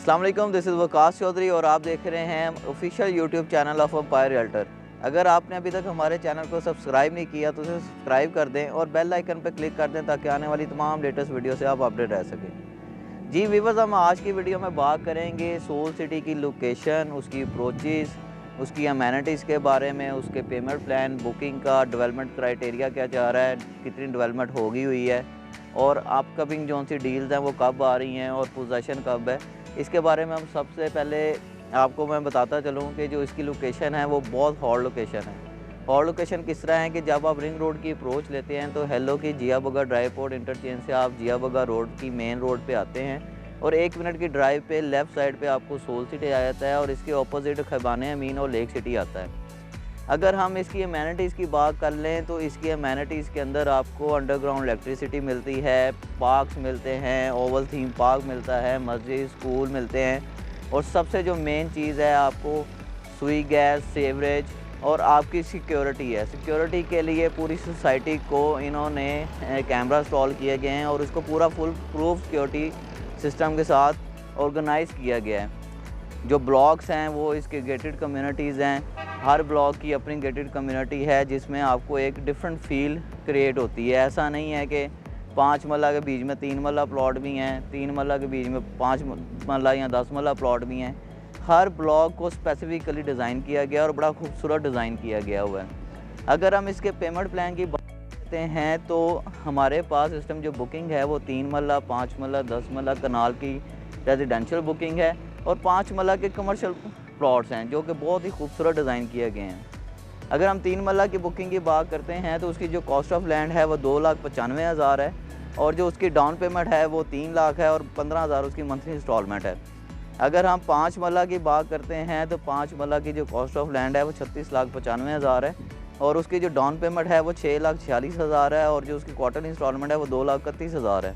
अस्सलाम वालेकुम, this is Waqas Chaudhary और आप देख रहे हैं official YouTube channel of Empire Realtor. अगर आपने अभी तक हमारे चैनल को सब्सक्राइब नहीं किया तो उसे सब्सक्राइब कर दें और बेल आइकन पर क्लिक कर दें ताकि आने वाली तमाम लेटेस्ट वीडियो से आप अपडेट रह सकें। जी व्यूअर्स, हम आज की वीडियो में बात करेंगे सोल सिटी की लोकेशन, उसकी अप्रोचेस, उसकी अमेनिटीज़ के बारे में, उसके पेमेंट प्लान, बुकिंग का डेवलपमेंट क्राइटेरिया क्या चाह रहा है, कितनी डेवलपमेंट होगी हुई है और अपकमिंग जो सी डील्स हैं वो कब आ रही हैं और पोजीशन कब है। इसके बारे में हम सबसे पहले आपको मैं बताता चलूँ कि जो इसकी लोकेशन है वो बहुत हॉट लोकेशन है। हॉट लोकेशन किस तरह है कि जब आप रिंग रोड की अप्रोच लेते हैं तो हेलो की जिया बग्गा ड्राइव पोर्ट इंटरचेंज से आप जिया बग्गा रोड की मेन रोड पे आते हैं और 1 मिनट की ड्राइव पे लेफ़्ट साइड पे आपको सोल सिटी आ जाता है और इसके ऑपोजिट खैबाने अमीन और लेक सिटी आता है। अगर हम इसकी अमेनिटीज़ की बात कर लें तो इसकी अमेनिटीज़ के अंदर आपको अंडरग्राउंड इलेक्ट्रिसिटी मिलती है, पार्क्स मिलते हैं, ओवल थीम पार्क मिलता है, मस्जिद, स्कूल मिलते हैं और सबसे जो मेन चीज़ है आपको सुई गैस, सेवरेज और आपकी सिक्योरिटी है। सिक्योरिटी के लिए पूरी सोसाइटी को इन्होंने कैमरा इंस्टॉल किए गए हैं और इसको पूरा फुल प्रूफ सिक्योरिटी सिस्टम के साथ ऑर्गेनाइज़ किया गया है। जो ब्लॉक्स हैं वो इसके गेटेड कम्युनिटीज़ हैं। हर ब्लॉक की अपनी गेटेड कम्युनिटी है जिसमें आपको एक डिफरेंट फील क्रिएट होती है। ऐसा नहीं है कि 5 मरला के बीच में 3 मरला प्लॉट भी हैं, 3 मरला के बीच में 5 मरला या 10 मरला प्लॉट भी हैं। हर ब्लॉक को स्पेसिफिकली डिज़ाइन किया गया और बड़ा खूबसूरत डिज़ाइन किया गया हुआ है। अगर हम इसके पेमेंट प्लान की बात करते हैं तो हमारे पास इस टाइम जो बुकिंग है वो 3 मरला, 5 मरला, 10 मरला कनाल की रेजिडेंशियल बुकिंग है और 5 मरला के कमर्शियल प्लॉट्स हैं जो कि बहुत ही खूबसूरत डिज़ाइन किए गए हैं। अगर हम 3 मरला की बुकिंग की बात करते हैं तो उसकी जो कॉस्ट ऑफ लैंड है वो 2,95,000 है और जो उसकी डाउन पेमेंट है वो 3 लाख है और 15,000 उसकी मंथली इंस्टॉलमेंट है। अगर हम 5 मरला की बात करते हैं तो 5 मरला की जो कॉस्ट ऑफ लैंड है वो 36,95,000 है और उसकी जो डाउन पेमेंट है वो 6,46,000 है और जो उसकी क्वार्टरली इंस्टॉलमेंट है वो 2,31,000 है।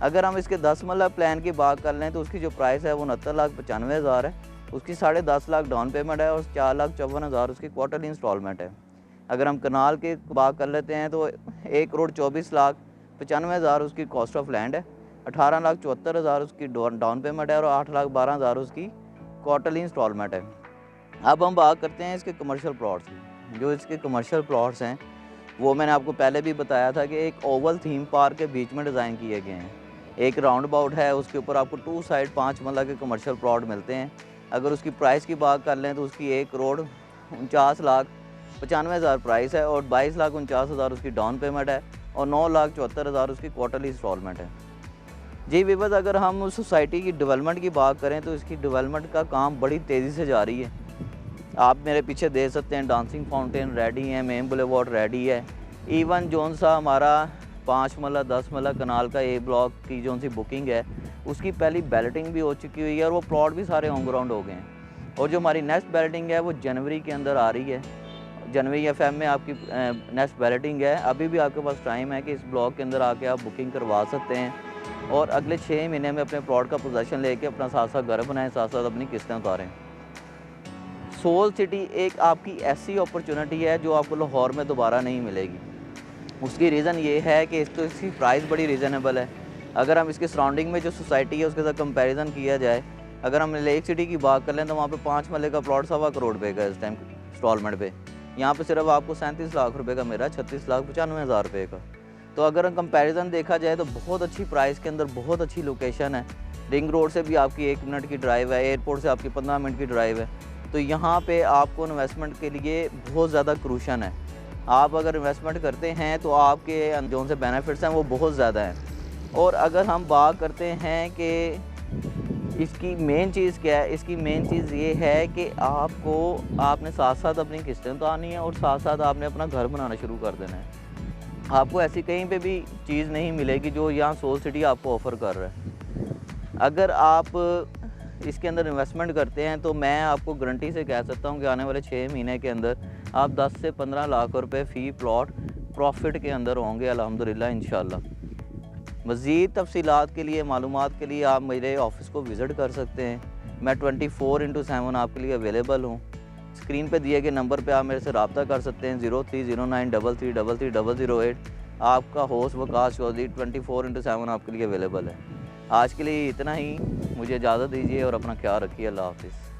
अगर हम इसके 10 मरला प्लान की बात कर लें तो उसकी जो प्राइस है वो 69,95,000 है। उसकी 10.5 लाख डाउन पेमेंट है और 4,54,000 उसकी क्वार्टरली इंस्टॉलमेंट है। अगर हम कनाल की बात कर लेते हैं तो 1,24,95,000 उसकी कॉस्ट ऑफ लैंड है, 18,74,000 उसकी डाउन पेमेंट है और 8,12,000 उसकी क्वार्टरली इंस्टॉलमेंट है। अब हम बात करते हैं इसके कमर्शियल प्लॉट्स की। जो इसके कमर्शियल प्लॉट्स हैं वो मैंने आपको पहले भी बताया था कि एक ओवल थीम पार्क के बीच में डिज़ाइन किए गए हैं। एक राउंड अबाउट है, उसके ऊपर आपको 2 साइड 5 मरला के कमर्शियल प्लॉट मिलते हैं। अगर उसकी प्राइस की बात कर लें तो उसकी 1,49,95,000 प्राइस है और 22,49,000 उसकी डाउन पेमेंट है और 9,74,000 उसकी क्वार्टरली इंस्टॉलमेंट है। जी व्यूअर्स, अगर हम सोसाइटी की डेवलपमेंट की बात करें तो इसकी डेवलपमेंट का काम बड़ी तेज़ी से जारी है। आप मेरे पीछे देख सकते हैं डांसिंग फाउंटेन रेडी है, मेन बुलेवार्ड रेडी है। इवन जोन सा हमारा 5 मरला 10 मरला कनाल का ए ब्लॉक की जो सी बुकिंग है उसकी पहली बैलेटिंग भी हो चुकी हुई है और वो प्लॉट भी सारे ऑन ग्राउंड हो गए हैं और जो हमारी नेक्स्ट बैलेटिंग है वो जनवरी के अंदर आ रही है। जनवरी या फेब में आपकी नेक्स्ट बैलेटिंग है। अभी भी आपके पास टाइम है कि इस ब्लॉक के अंदर आके आप बुकिंग करवा सकते हैं और अगले 6 महीने में अपने प्लॉट का पोजेसन लेके अपना साथ साथ घर बनाएं, साथ साथ अपनी किस्तें उतारें। सोल सिटी एक आपकी ऐसी अपॉर्चुनिटी है जो आपको लाहौर में दोबारा नहीं मिलेगी। उसकी रीज़न ये है कि इसकी प्राइस बड़ी रीज़नेबल है। अगर हम इसके सराउंडिंग में जो सोसाइटी है उसके साथ कंपैरिजन किया जाए, अगर हम लेक सिटी की बात कर लें तो वहाँ पे 5 मरले का प्लॉट 1.25 करोड़ रुपये का इस टाइम इंस्टॉलमेंट पे। यहाँ पे सिर्फ आपको 37 लाख रुपए का मिला, 36,95,000 रुपये का। तो अगर हम कंपैरिजन देखा जाए तो बहुत अच्छी प्राइस के अंदर बहुत अच्छी लोकेशन है। रिंग रोड से भी आपकी 1 मिनट की ड्राइव है, एयरपोर्ट से आपकी 15 मिनट की ड्राइव है। तो यहाँ पर आपको इन्वेस्टमेंट के लिए बहुत ज़्यादा क्रूशन है। आप अगर इन्वेस्टमेंट करते हैं तो आपके जो से बेनिफिट्स हैं वो बहुत ज़्यादा हैं। और अगर हम बात करते हैं कि इसकी मेन चीज़ क्या है, इसकी मेन चीज़ ये है कि आपने साथ साथ अपनी किस्तें उतारनी है और साथ साथ आपने अपना घर बनाना शुरू कर देना है। आपको ऐसी कहीं पे भी चीज़ नहीं मिलेगी जो यहाँ सोल सिटी आपको ऑफ़र कर रहा है। अगर आप इसके अंदर इन्वेस्टमेंट करते हैं तो मैं आपको गारंटी से कह सकता हूँ कि आने वाले 6 महीने के अंदर आप 10 से 15 लाख रुपए फ़ी प्लॉट प्रॉफिट के अंदर होंगे अल्हम्दुलिल्लाह इंशाल्लाह। मज़ीद तफ़सीलात के लिए, मालूमात के लिए आप मेरे ऑफ़िस को विज़िट कर सकते हैं। मैं 24/7 आपके लिए अवेलेबल हूँ। स्क्रीन पे दिए गए नंबर पे आप मेरे से रब्ता कर सकते हैं 030933330008। आपका होस्ट वकास चौधरी 24/7 आपके लिए अवेलेबल है। आज के लिए इतना ही। मुझे इजाज़त दीजिए और अपना ख्याल रखिए। अल्लाह हाफ़िज़।